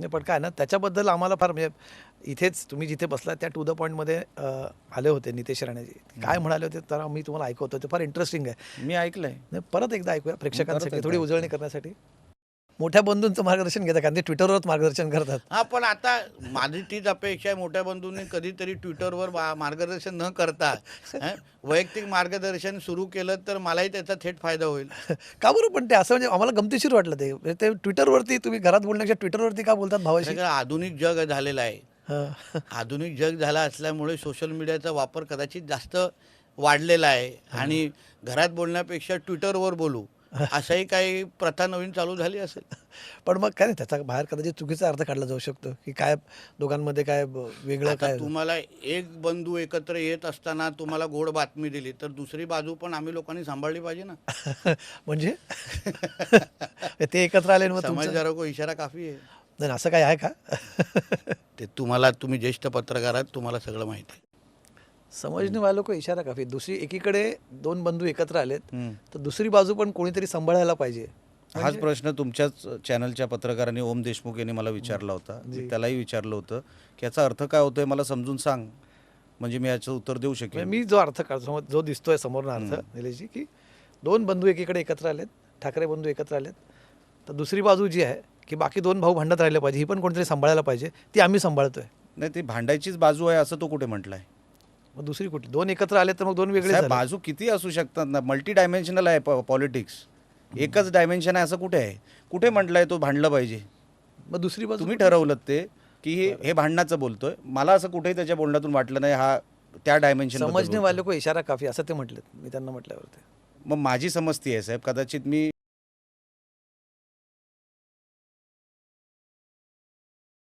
नाही पण काय ना त्याच्याबद्दल आम्हाला फार म्हणजे इथेच तुम्ही जिथे बसला त्या टू द पॉईंटमध्ये आले होते नितेश राणेजी काय म्हणाले होते तर मी तुम्हाला ऐकवतो ते फार इंटरेस्टिंग आहे. मी ऐकलंय. नाही परत एकदा ऐकूया प्रेक्षकांसाठी एकदा थोडी उजळणी करण्यासाठी. मोठ्या बंधूंचं मार्गदर्शन घेतात कारण ते ट्विटरवरच मार्गदर्शन करतात. हा पण आता माझी तीच अपेक्षा आहे मोठ्या बंधूंनी कधीतरी ट्विटरवर मार्गदर्शन न करता वैयक्तिक मार्गदर्शन सुरू केलं तर मलाही त्याचा थेट फायदा होईल. का बरं पण ते असं म्हणजे आम्हाला गमतीशीर वाटलं ते म्हणजे ते ट्विटरवरती तुम्ही घरात बोलण्यापेक्षा ट्विटरवरती का बोलतात भावाशी. सगळं आधुनिक जग झालेलं आहे. हां. आधुनिक जग झाला असल्यामुळे सोशल मीडियाचा वापर कदाचित जास्त वाढलेला आहे आणि घरात बोलण्यापेक्षा ट्विटरवर बोलू अशाही काही प्रथा नवीन चालू झाली असेल. पण मग काय नाही त्याचा बाहेर कदाचित चुकीचा अर्थ काढला जाऊ शकतो की काय दोघांमध्ये काय वेगळं आता काय. तुम्हाला एक बंधू एकत्र येत असताना तुम्हाला गोड बातमी दिली तर दुसरी बाजू पण आम्ही लोकांनी सांभाळली पाहिजे ना. म्हणजे ते एकत्र आले आणि मग तुमचं समझदारों को इशारा काफी आहे. नाही असं काय आहे का. ते तुम्ही ज्येष्ठ पत्रकार आहात तुम्हाला सगळं माहिती आहे. समजणे वालों को इशारा काफी. दुसरी एकीकडे दोन बंधू एकत्र आलेत तर दुसरी बाजू पण कोणीतरी सांभाळायला पाहिजे. हाच प्रश्न तुमच्याच चॅनलच्या पत्रकारांनी ओम देशमुख यांनी मला विचारला होता. मी त्यालाही विचारलं होतं की याचा अर्थ काय होतोय मला समजून सांग म्हणजे मी याचं उत्तर देऊ शकेन. म्हणजे मी जो अर्थ काढतो जो दिसतोय समोरनं अर्थ निलेशजी की दोन बंधू एकीकडे एकत्र आलेत ठाकरे बंधू एकत्र आलेत तर दुसरी बाजू जी आहे की बाकी दोन भाऊ भांडत राहिले पाहिजे ही पण कोणतरी सांभाळायला पाहिजे ती आम्ही सांभाळतोय. नाही ती भांडायचीच बाजू आहे असं तो कुठे म्हटलंय. मग दुसरी कुठली दोन एकत्र आले तर मग दोन वेगळे साहेब, झाले. बाजू किती असू शकतात ना. मल्टी डायमेन्शनल आहे पॉलिटिक्स. एकच डायमेन्शन आहे असं कुठे आहे. कुठे म्हटलंय तो भांडलं पाहिजे. मग दुसरी बाजू तुम्ही ठरवलं ते की हे भांडणाचं बोलतोय. मला असं कुठेही त्याच्या बोलण्यातून वाटलं नाही हा त्या डायमेन्शन. समजणे वाले को इशारा काफी असं ते म्हटलेत मी त्यांना म्हटल्यावर ते. मग माझी समजती आहे साहेब कदाचित मी